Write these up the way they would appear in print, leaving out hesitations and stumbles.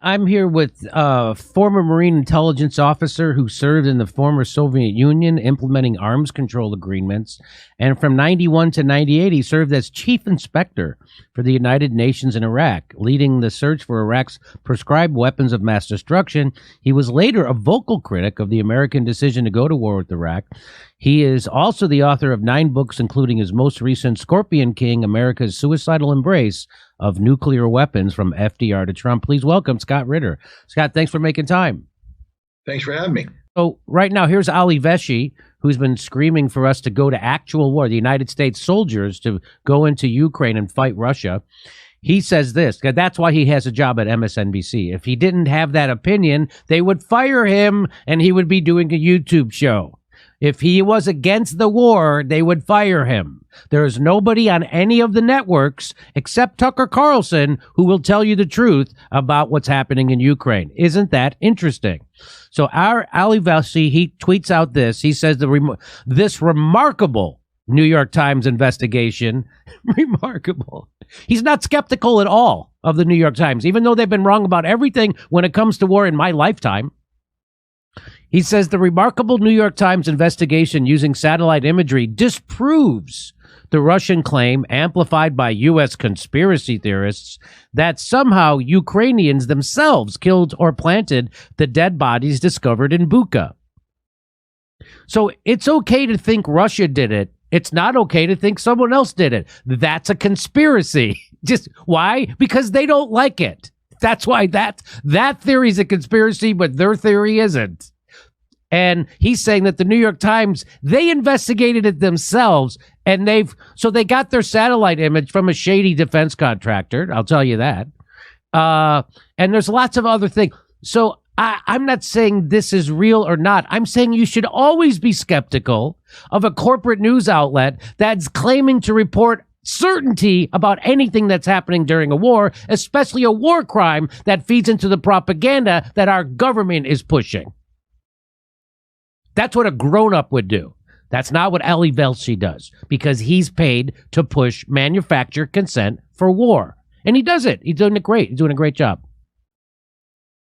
I'm here with a former Marine intelligence officer who served in the former Soviet Union implementing arms control agreements. And from 91 to 98, he served as chief inspector for the United Nations in Iraq, leading the search for Iraq's prescribed weapons of mass destruction. He was later a vocal critic of the American decision to go to war with Iraq. He is also the author of 9 books, including his most recent Scorpion King, America's Suicidal Embrace of Nuclear Weapons from FDR to Trump. Please welcome Scott Ritter. Scott, thanks for making time. Thanks for having me. So right now, here's Ali Veshi, who's been screaming for us to go to actual war, the United States soldiers to go into Ukraine and fight Russia. He says this, that's why he has a job at MSNBC. If he didn't have that opinion, they would fire him and he would be doing a YouTube show. If he was against the war, they would fire him. There is nobody on any of the networks except Tucker Carlson who will tell you the truth about what's happening in Ukraine. Isn't that interesting? So our Ali Veshi, he tweets out this. He says this remarkable New York Times investigation, remarkable. He's not skeptical at all of the New York Times, even though they've been wrong about everything when it comes to war in my lifetime. He says the remarkable New York Times investigation using satellite imagery disproves the Russian claim, amplified by U.S. conspiracy theorists, that somehow Ukrainians themselves killed or planted the dead bodies discovered in Bucha. So it's okay to think Russia did it. It's not okay to think someone else did it. That's a conspiracy. Just why? Because they don't like it. That's why that theory is a conspiracy, but their theory isn't. And he's saying that the New York Times, they investigated it themselves, and they got their satellite image from a shady defense contractor. I'll tell you that. And there's lots of other things. So I'm not saying this is real or not. I'm saying you should always be skeptical of a corporate news outlet that's claiming to report certainty about anything that's happening during a war, especially a war crime that feeds into the propaganda that our government is pushing. That's what a grown-up would do. That's not what Ali Veshi does, because he's paid to push manufacture consent for war. And he does it. He's doing it great. He's doing a great job.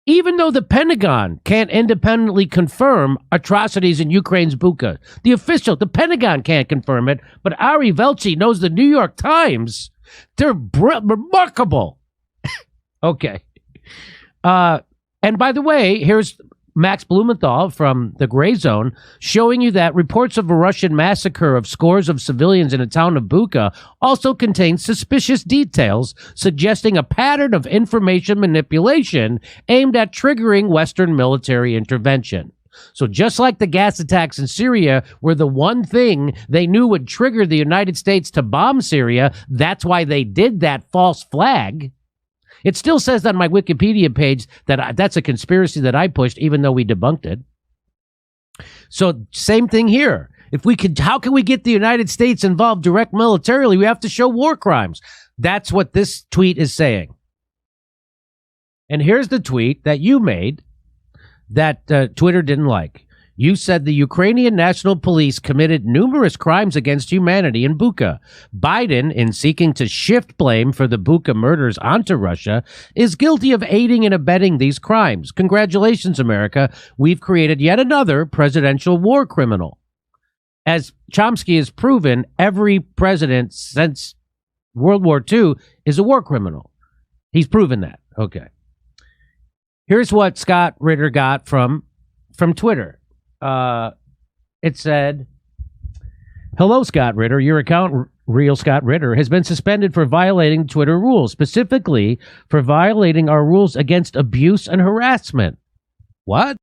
Even though the Pentagon can't independently confirm atrocities in Ukraine's Bucha, the Pentagon can't confirm it, but Ari Veshi knows the New York Times. They're remarkable. Okay. And by the way, here's Max Blumenthal from the Gray Zone showing you that reports of a Russian massacre of scores of civilians in a town of Bucha also contain suspicious details suggesting a pattern of information manipulation aimed at triggering Western military intervention. So just like the gas attacks in Syria were the one thing they knew would trigger the United States to bomb Syria, that's why they did that false flag. It still says on my Wikipedia page that that's a conspiracy that I pushed, even though we debunked it. So same thing here. How can we get the United States involved direct militarily? We have to show war crimes. That's what this tweet is saying. And here's the tweet that you made that Twitter didn't like. You said the Ukrainian National Police committed numerous crimes against humanity in Bucha. Biden, in seeking to shift blame for the Bucha murders onto Russia, is guilty of aiding and abetting these crimes. Congratulations, America. We've created yet another presidential war criminal. As Chomsky has proven, every president since World War II is a war criminal. He's proven that. Okay. Here's what Scott Ritter got from Twitter. It said, "Hello, Scott Ritter. Your account, Real Scott Ritter, has been suspended for violating Twitter rules, specifically for violating our rules against abuse and harassment." What?